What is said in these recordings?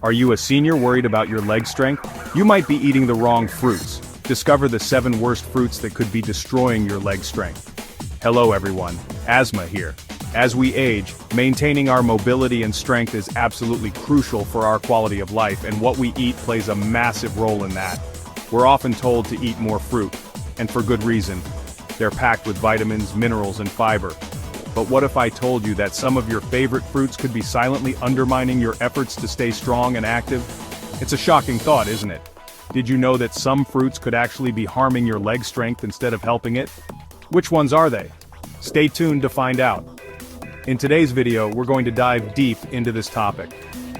Are you a senior worried about your leg strength? You might be eating the wrong fruits. Discover the 7 worst fruits that could be destroying your leg strength. Hello everyone, Asma here. As we age, maintaining our mobility and strength is absolutely crucial for our quality of life, and what we eat plays a massive role in that. We're often told to eat more fruit, and for good reason. They're packed with vitamins, minerals, and fiber. But what if I told you that some of your favorite fruits could be silently undermining your efforts to stay strong and active? It's a shocking thought, isn't it? Did you know that some fruits could actually be harming your leg strength instead of helping it? Which ones are they? Stay tuned to find out. In today's video, we're going to dive deep into this topic.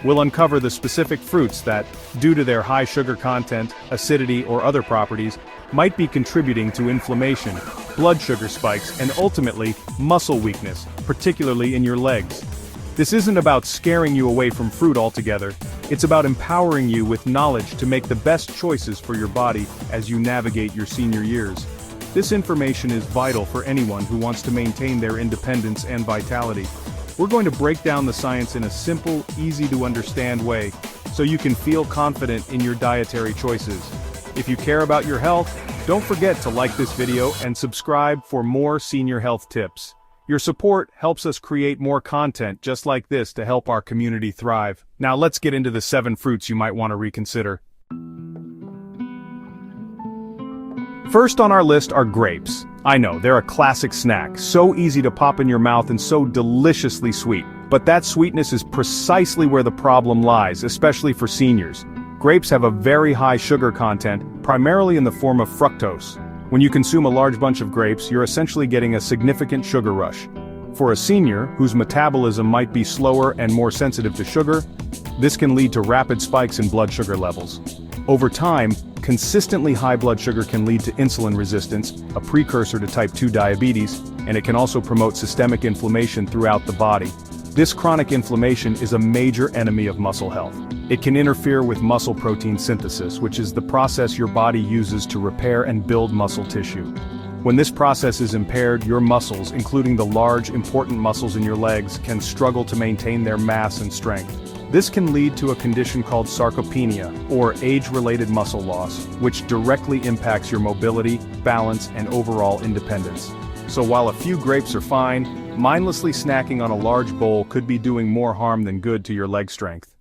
We'll uncover the specific fruits that, due to their high sugar content, acidity, or other properties, might be contributing to inflammation, blood sugar spikes, and ultimately, muscle weakness, particularly in your legs. This isn't about scaring you away from fruit altogether, it's about empowering you with knowledge to make the best choices for your body as you navigate your senior years. This information is vital for anyone who wants to maintain their independence and vitality. We're going to break down the science in a simple, easy-to-understand way, so you can feel confident in your dietary choices. If you care about your health, don't forget to like this video and subscribe for more senior health tips. Your support helps us create more content just like this to help our community thrive. Now let's get into the 7 fruits you might want to reconsider. First on our list are grapes. I know, they're a classic snack, so easy to pop in your mouth and so deliciously sweet. But that sweetness is precisely where the problem lies, especially for seniors. Grapes have a very high sugar content, primarily in the form of fructose. When you consume a large bunch of grapes, you're essentially getting a significant sugar rush. For a senior, whose metabolism might be slower and more sensitive to sugar, this can lead to rapid spikes in blood sugar levels. Over time, consistently high blood sugar can lead to insulin resistance, a precursor to type 2 diabetes, and it can also promote systemic inflammation throughout the body. This chronic inflammation is a major enemy of muscle health. It can interfere with muscle protein synthesis, which is the process your body uses to repair and build muscle tissue. When this process is impaired, your muscles, including the large, important muscles in your legs, can struggle to maintain their mass and strength. This can lead to a condition called sarcopenia, or age-related muscle loss, which directly impacts your mobility, balance, and overall independence. So while a few grapes are fine, mindlessly snacking on a large bowl could be doing more harm than good to your leg strength.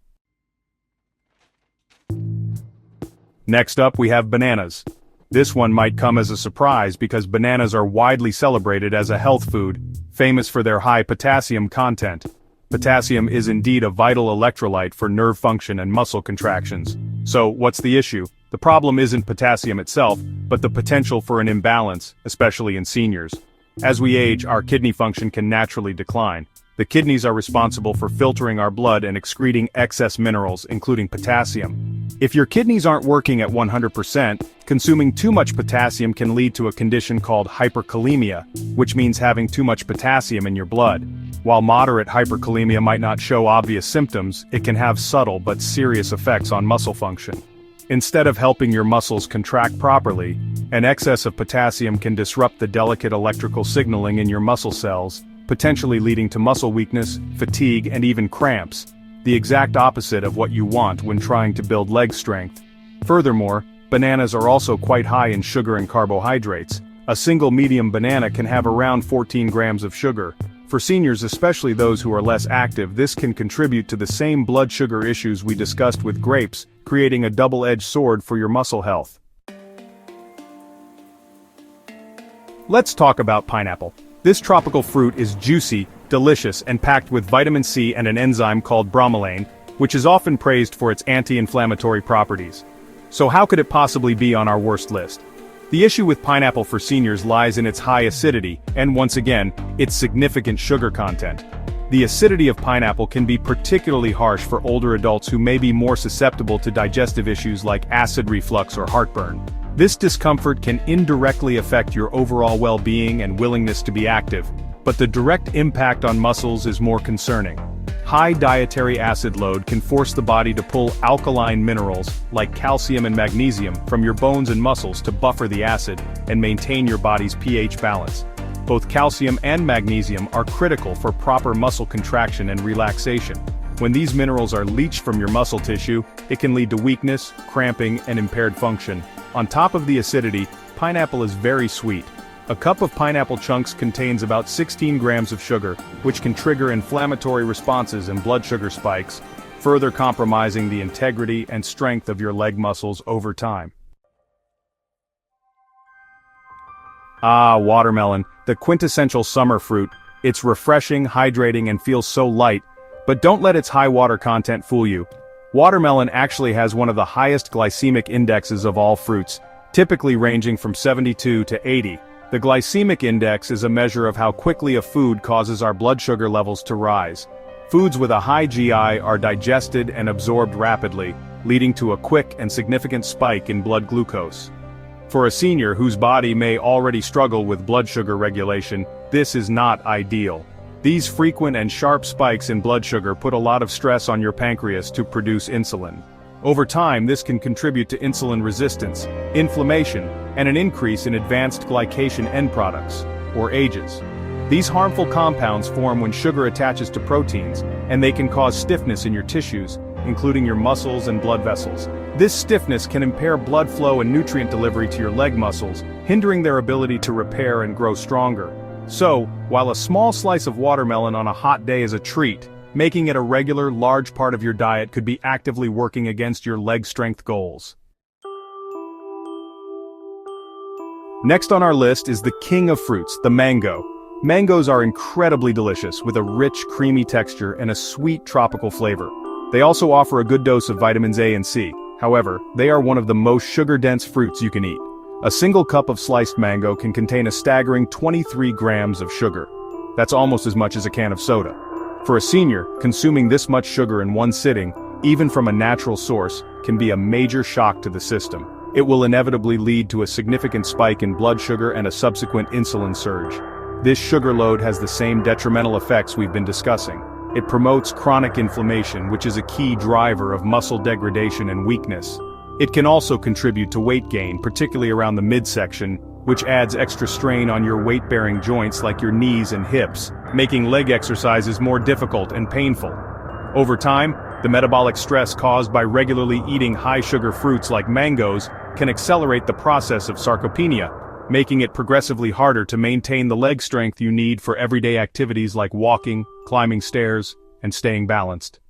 Next up, we have bananas. This one might come as a surprise because bananas are widely celebrated as a health food, famous for their high potassium content. Potassium is indeed a vital electrolyte for nerve function and muscle contractions. So, what's the issue? The problem isn't potassium itself, but the potential for an imbalance, especially in seniors. As we age, our kidney function can naturally decline. The kidneys are responsible for filtering our blood and excreting excess minerals, including potassium. If your kidneys aren't working at 100%, consuming too much potassium can lead to a condition called hyperkalemia, which means having too much potassium in your blood. While moderate hyperkalemia might not show obvious symptoms, it can have subtle but serious effects on muscle function. Instead of helping your muscles contract properly, an excess of potassium can disrupt the delicate electrical signaling in your muscle cells, potentially leading to muscle weakness, fatigue, and even cramps, the exact opposite of what you want when trying to build leg strength. Furthermore, bananas are also quite high in sugar and carbohydrates. A single medium banana can have around 14 grams of sugar. For seniors, especially those who are less active, this can contribute to the same blood sugar issues we discussed with grapes, creating a double-edged sword for your muscle health. Let's talk about pineapple. This tropical fruit is juicy, delicious, and packed with vitamin C and an enzyme called bromelain, which is often praised for its anti-inflammatory properties. So how could it possibly be on our worst list? The issue with pineapple for seniors lies in its high acidity, and once again, its significant sugar content. The acidity of pineapple can be particularly harsh for older adults who may be more susceptible to digestive issues like acid reflux or heartburn. This discomfort can indirectly affect your overall well-being and willingness to be active, but the direct impact on muscles is more concerning. High dietary acid load can force the body to pull alkaline minerals, like calcium and magnesium, from your bones and muscles to buffer the acid and maintain your body's pH balance. Both calcium and magnesium are critical for proper muscle contraction and relaxation. When these minerals are leached from your muscle tissue, it can lead to weakness, cramping, and impaired function. On top of the acidity, pineapple is very sweet. A cup of pineapple chunks contains about 16 grams of sugar, which can trigger inflammatory responses and blood sugar spikes, further compromising the integrity and strength of your leg muscles over time. Ah, watermelon, the quintessential summer fruit. It's refreshing, hydrating, and feels so light, but don't let its high water content fool you. Watermelon actually has one of the highest glycemic indexes of all fruits, typically ranging from 72 to 80. The glycemic index is a measure of how quickly a food causes our blood sugar levels to rise. Foods with a high GI are digested and absorbed rapidly, leading to a quick and significant spike in blood glucose. For a senior whose body may already struggle with blood sugar regulation, this is not ideal. These frequent and sharp spikes in blood sugar put a lot of stress on your pancreas to produce insulin. Over time, this can contribute to insulin resistance, inflammation, and an increase in advanced glycation end products, or AGEs. These harmful compounds form when sugar attaches to proteins, and they can cause stiffness in your tissues, including your muscles and blood vessels. This stiffness can impair blood flow and nutrient delivery to your leg muscles, hindering their ability to repair and grow stronger. So, while a small slice of watermelon on a hot day is a treat, making it a regular, large part of your diet could be actively working against your leg strength goals. Next on our list is the king of fruits, the mango. Mangoes are incredibly delicious, with a rich, creamy texture and a sweet tropical flavor. They also offer a good dose of vitamins A and C. However, they are one of the most sugar-dense fruits you can eat. A single cup of sliced mango can contain a staggering 23 grams of sugar. That's almost as much as a can of soda. For a senior, consuming this much sugar in one sitting, even from a natural source, can be a major shock to the system. It will inevitably lead to a significant spike in blood sugar and a subsequent insulin surge. This sugar load has the same detrimental effects we've been discussing. It promotes chronic inflammation, which is a key driver of muscle degradation and weakness. It can also contribute to weight gain, particularly around the midsection, which adds extra strain on your weight-bearing joints like your knees and hips, making leg exercises more difficult and painful. Over time, the metabolic stress caused by regularly eating high-sugar fruits like mangoes can accelerate the process of sarcopenia, making it progressively harder to maintain the leg strength you need for everyday activities like walking, climbing stairs, and staying balanced.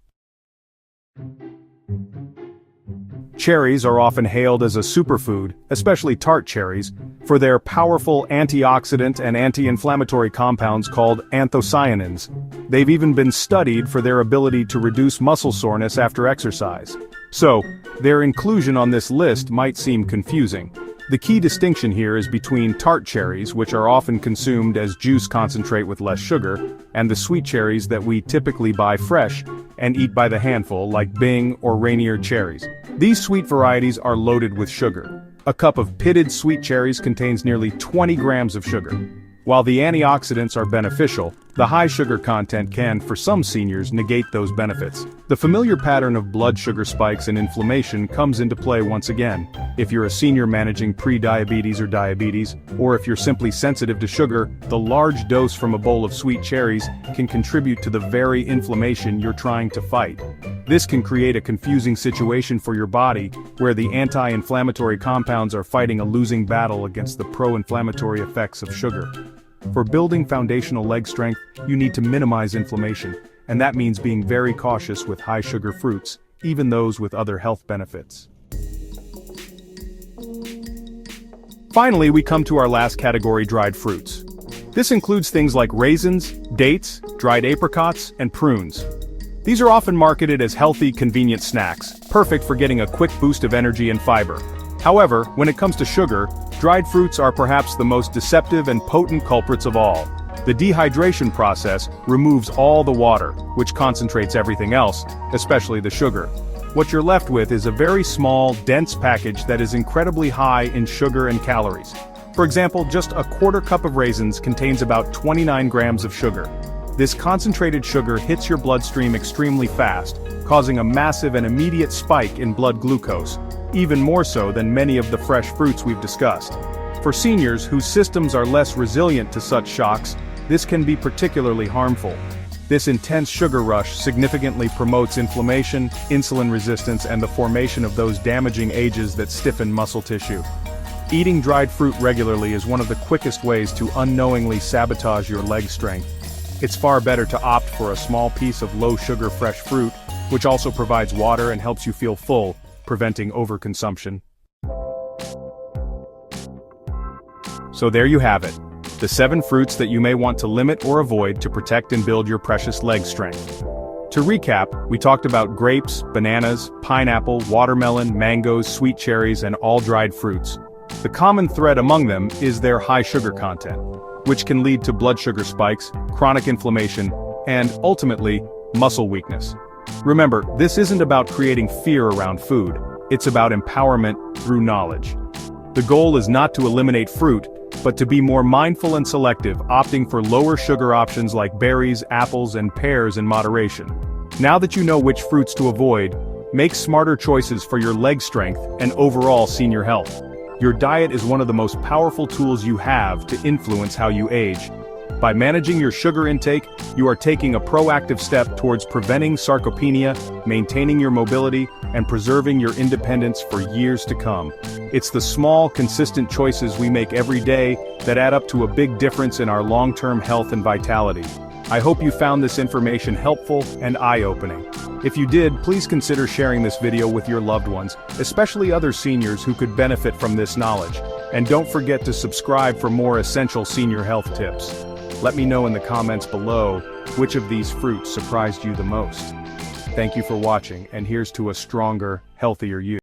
Cherries are often hailed as a superfood, especially tart cherries, for their powerful antioxidant and anti-inflammatory compounds called anthocyanins. They've even been studied for their ability to reduce muscle soreness after exercise. So, their inclusion on this list might seem confusing. The key distinction here is between tart cherries, which are often consumed as juice concentrate with less sugar, and the sweet cherries that we typically buy fresh and eat by the handful like Bing or Rainier cherries. These sweet varieties are loaded with sugar. A cup of pitted sweet cherries contains nearly 20 grams of sugar. While the antioxidants are beneficial, the high sugar content can, for some seniors, negate those benefits. The familiar pattern of blood sugar spikes and inflammation comes into play once again. If you're a senior managing pre-diabetes or diabetes, or if you're simply sensitive to sugar, the large dose from a bowl of sweet cherries can contribute to the very inflammation you're trying to fight. This can create a confusing situation for your body, where the anti-inflammatory compounds are fighting a losing battle against the pro-inflammatory effects of sugar. For building foundational leg strength, you need to minimize inflammation, and that means being very cautious with high-sugar fruits, even those with other health benefits. Finally, we come to our last category, dried fruits. This includes things like raisins, dates, dried apricots, and prunes. These are often marketed as healthy, convenient snacks, perfect for getting a quick boost of energy and fiber. However, when it comes to sugar, dried fruits are perhaps the most deceptive and potent culprits of all. The dehydration process removes all the water, which concentrates everything else, especially the sugar. What you're left with is a very small, dense package that is incredibly high in sugar and calories. For example, just a quarter cup of raisins contains about 29 grams of sugar. This concentrated sugar hits your bloodstream extremely fast, causing a massive and immediate spike in blood glucose, even more so than many of the fresh fruits we've discussed. For seniors whose systems are less resilient to such shocks, this can be particularly harmful. This intense sugar rush significantly promotes inflammation, insulin resistance, and the formation of those damaging agents that stiffen muscle tissue. Eating dried fruit regularly is one of the quickest ways to unknowingly sabotage your leg strength. It's far better to opt for a small piece of low-sugar fresh fruit, which also provides water and helps you feel full, preventing overconsumption. So there you have it, the 7 fruits that you may want to limit or avoid to protect and build your precious leg strength. To recap, we talked about grapes, bananas, pineapple, watermelon, mangoes, sweet cherries, and all dried fruits. The common thread among them is their high sugar content, which can lead to blood sugar spikes, chronic inflammation, and, ultimately, muscle weakness. Remember, this isn't about creating fear around food, it's about empowerment through knowledge. The goal is not to eliminate fruit, but to be more mindful and selective, opting for lower sugar options like berries, apples, and pears in moderation. Now that you know which fruits to avoid, make smarter choices for your leg strength and overall senior health. Your diet is one of the most powerful tools you have to influence how you age. By managing your sugar intake, you are taking a proactive step towards preventing sarcopenia, maintaining your mobility, and preserving your independence for years to come. It's the small, consistent choices we make every day that add up to a big difference in our long-term health and vitality. I hope you found this information helpful and eye-opening. If you did, please consider sharing this video with your loved ones, especially other seniors who could benefit from this knowledge. And don't forget to subscribe for more essential senior health tips. Let me know in the comments below which of these fruits surprised you the most. Thank you for watching, and here's to a stronger, healthier you.